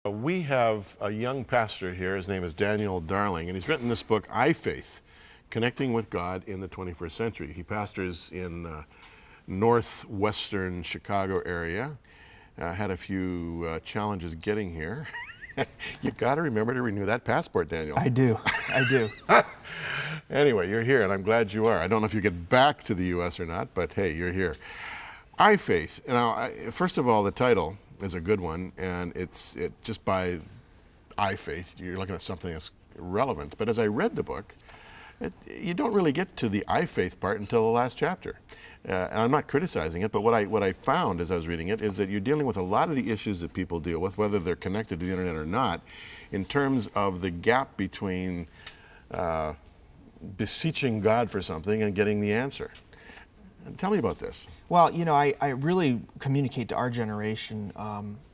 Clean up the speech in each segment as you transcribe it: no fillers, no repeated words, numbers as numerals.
We have a young pastor here. His name is Daniel Darling, and he's written this book, iFaith, Connecting with God in the 21st Century. He pastors in northwestern Chicago area. Had a few challenges getting here. You got to remember to renew that passport, Daniel. I do. I do. Anyway, you're here, and I'm glad you are. I don't know if you get back to the U.S. or not, but hey, you're here. iFaith. Now, first of all, the title is a good one, and just by iFaith, you're looking at something that's relevant. But as I read the book, you don't really get to the iFaith part until the last chapter. And I'm not criticizing it, but what I found as I was reading it is that you're dealing with a lot of the issues that people deal with, whether they're connected to the internet or not, in terms of the gap between beseeching God for something and getting the answer. Tell me about this. Well, you know, I really communicate to our generation,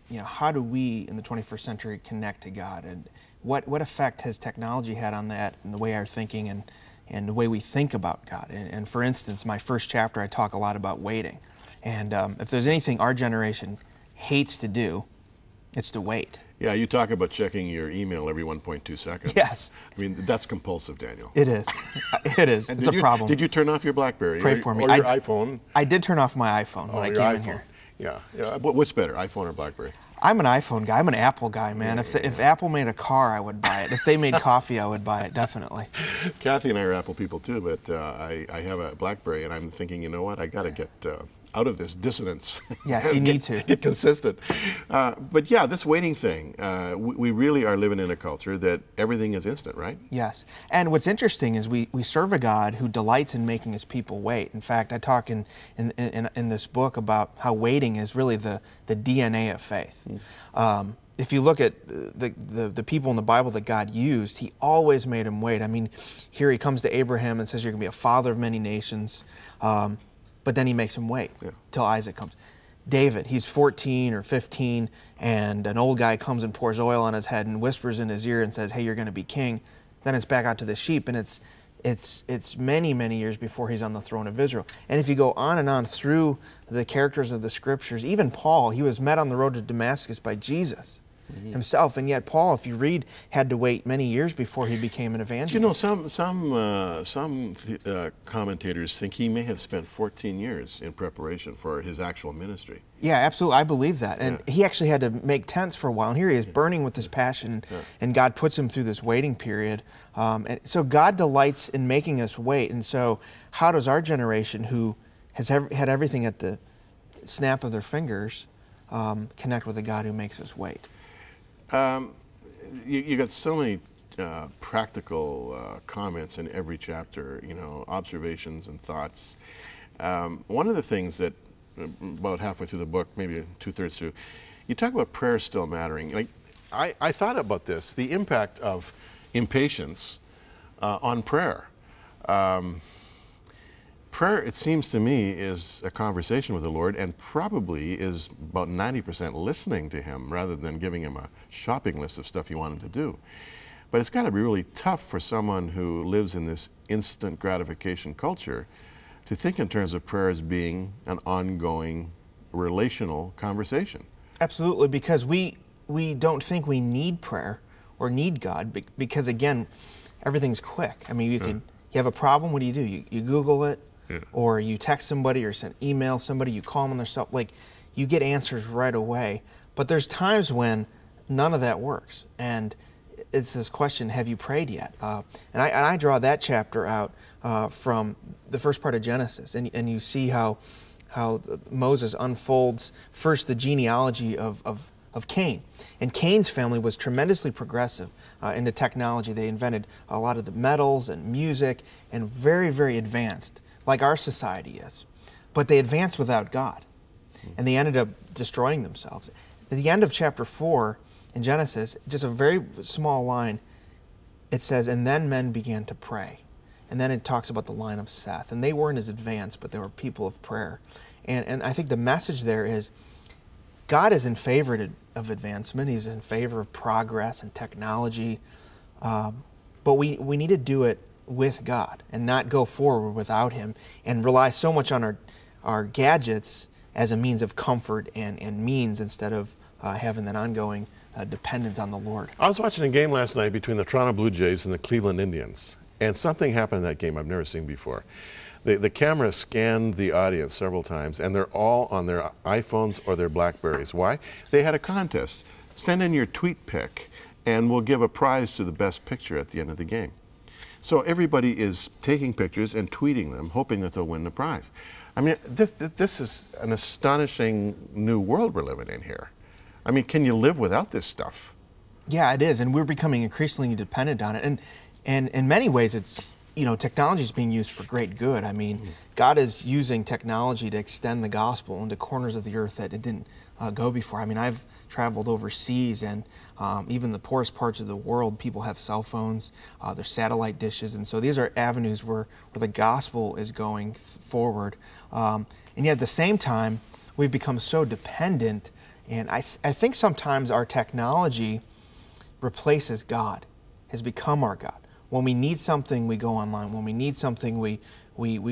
you know, how do we in the 21st century connect to God, and what effect has technology had on that and the way our thinking and the way we think about God. And for instance, my first chapter, I talk a lot about waiting. And if there's anything our generation hates to do, it's to wait. Yeah, you talk about checking your email every 1.2 seconds. Yes. I mean, that's compulsive, Daniel. It is. It is. It's a problem. Did you turn off your BlackBerry? Pray for me. Or your iPhone? I did turn off my iPhone when I came in here. Yeah. What's better, iPhone or BlackBerry? I'm an iPhone guy. I'm an Apple guy, man. If Apple made a car, I would buy it. If they made coffee, I would buy it, definitely. Kathy and I are Apple people too, but I have a BlackBerry, and I'm thinking, you know what? I got to get out of this dissonance. Yes, you need to. Get consistent. But yeah, this waiting thing, we really are living in a culture that everything is instant, right? Yes. And what's interesting is we serve a God who delights in making his people wait. In fact, I talk in this book about how waiting is really the DNA of faith. If you look at the people in the Bible that God used, he always made them wait. I mean, here he comes to Abraham and says, you're going to be a father of many nations. But then he makes him wait till Isaac comes. David, he's 14 or 15, and an old guy comes and pours oil on his head and whispers in his ear and says, hey, you're going to be king. Then it's back out to the sheep, and it's many, many years before he's on the throne of Israel. And if you go on and on through the characters of the Scriptures, even Paul, he was met on the road to Damascus by Jesus himself, and yet Paul, if you read, had to wait many years before he became an evangelist. You know, some commentators think he may have spent 14 years in preparation for his actual ministry. Yeah, absolutely. I believe that. And he actually had to make tents for a while. And here he is burning with this passion, and God puts him through this waiting period. And so God delights in making us wait. And so how does our generation, who has had everything at the snap of their fingers, connect with a God who makes us wait? You got so many practical comments in every chapter, you know, observations and thoughts. One of the things that about halfway through the book, maybe 2/3 through, you talk about prayer still mattering. Like, I thought about this, the impact of impatience on prayer. Prayer, it seems to me, is a conversation with the Lord, and probably is about 90% listening to him rather than giving him a shopping list of stuff you want him to do. But it's got to be really tough for someone who lives in this instant gratification culture to think in terms of prayer as being an ongoing relational conversation. Absolutely, because we don't think we need prayer or need God, because again, everything's quick. I mean, you have a problem, what do? You Google it, or you text somebody or send email somebody, you call them on their cell, like, you get answers right away. But there's times when none of that works, and it's this question, have you prayed yet? And I draw that chapter out from the first part of Genesis, and you see how Moses unfolds first the genealogy of Cain. And Cain's family was tremendously progressive into technology. They invented a lot of the metals and music, and very, very advanced, like our society is. But they advanced without God, and they ended up destroying themselves. At the end of chapter 4 in Genesis, just a very small line, it says, and then men began to pray. And then it talks about the line of Seth. And they weren't as advanced, but they were people of prayer. And I think the message there is, God is in favor of advancement. He's in favor of progress and technology. But we need to do it with God and not go forward without him and rely so much on our gadgets as a means of comfort and means instead of having that ongoing dependence on the Lord. I was watching a game last night between the Toronto Blue Jays and the Cleveland Indians, and something happened in that game I've never seen before. The camera scanned the audience several times, and they're all on their iPhones or their Blackberries. Why? They had a contest. Send in your tweet pic, and we'll give a prize to the best picture at the end of the game. So everybody is taking pictures and tweeting them, hoping that they'll win the prize. I mean, this is an astonishing new world we're living in here. I mean, can you live without this stuff? Yeah, it is, and we're becoming increasingly dependent on it. And in many ways, it's, technology is being used for great good. I mean, God is using technology to extend the gospel into corners of the earth that it didn't go before. I mean, I've traveled overseas, and even the poorest parts of the world, people have cell phones, there's satellite dishes, and so these are avenues where the gospel is going forward. And yet at the same time, we've become so dependent, and I think sometimes our technology replaces God, has become our God. When we need something, we go online. When we need something, we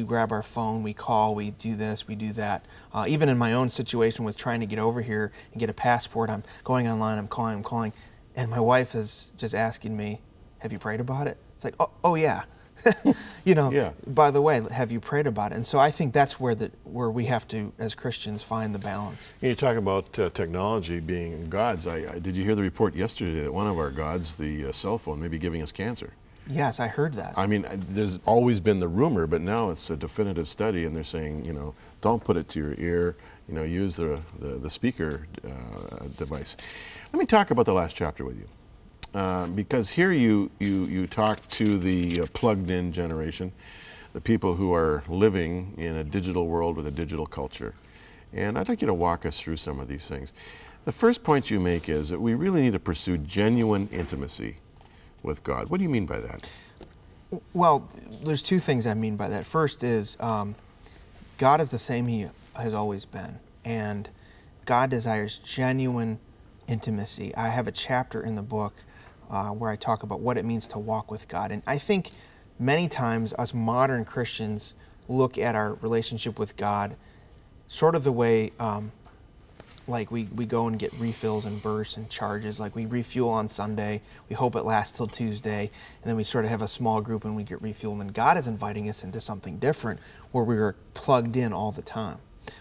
grab our phone, we call, we do this, we do that. Even in my own situation with trying to get over here and get a passport, I'm going online, I'm calling, and my wife is just asking me, have you prayed about it? It's like, oh yeah. Yeah. By the way, have you prayed about it? And so I think that's where we have to, as Christians, find the balance. You talk about technology being gods. Did you hear the report yesterday that one of our gods, the cell phone, may be giving us cancer? Yes, I heard that. I mean, there's always been the rumor, but now it's a definitive study, and they're saying, don't put it to your ear. Use the speaker device. Let me talk about the last chapter with you, because here you talk to the plugged-in generation, the people who are living in a digital world with a digital culture, and I'd like you to walk us through some of these things. The first point you make is that we really need to pursue genuine intimacy with God. What do you mean by that? Well, there's two things I mean by that. First is God is the same He has always been, and God desires genuine intimacy. I have a chapter in the book where I talk about what it means to walk with God, and I think many times us modern Christians look at our relationship with God sort of the way like we go and get refills and bursts and charges. Like we refuel on Sunday, we hope it lasts till Tuesday, and then we sort of have a small group and we get refueled. And God is inviting us into something different where we are plugged in all the time,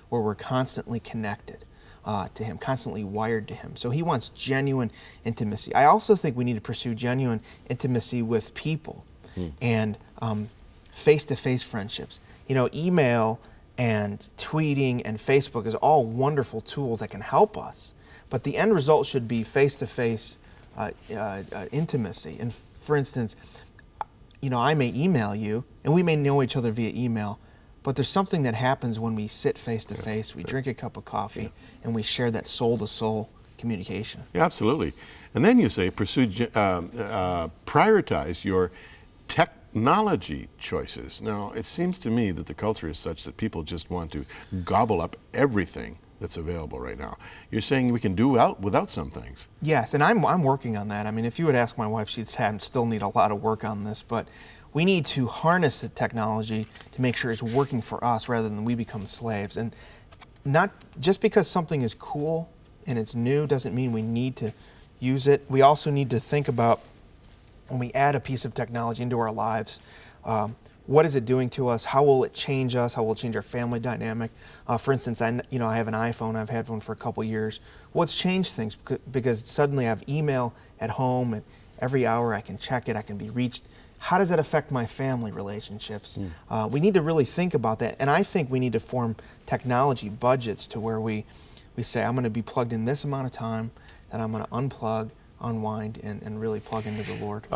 where we're constantly connected to Him, constantly wired to Him. So He wants genuine intimacy. I also think we need to pursue genuine intimacy with people and face-to-face friendships. Email and tweeting and Facebook is all wonderful tools that can help us, but the end result should be face-to-face intimacy. And for instance, I may email you, and we may know each other via email, but there's something that happens when we sit face-to-face, we drink a cup of coffee, and we share that soul-to-soul communication. Yeah, absolutely. And then you say, prioritize your technology choices. Now, it seems to me that the culture is such that people just want to gobble up everything that's available right now. You're saying we can do without some things. Yes, and I'm working on that. I mean, if you would ask my wife, she'd say I still need a lot of work on this, but we need to harness the technology to make sure it's working for us rather than we become slaves. And not just because something is cool and it's new doesn't mean we need to use it. We also need to think about when we add a piece of technology into our lives, what is it doing to us? How will it change us? How will it change our family dynamic? For instance, I have an iPhone. I've had one for a couple years. Well, it's changed things because suddenly I have email at home, and every hour I can check it. I can be reached. How does that affect my family relationships? We need to really think about that, and I think we need to form technology budgets to where we say, I'm going to be plugged in this amount of time, then I'm going to unplug, unwind, and really plug into the Lord.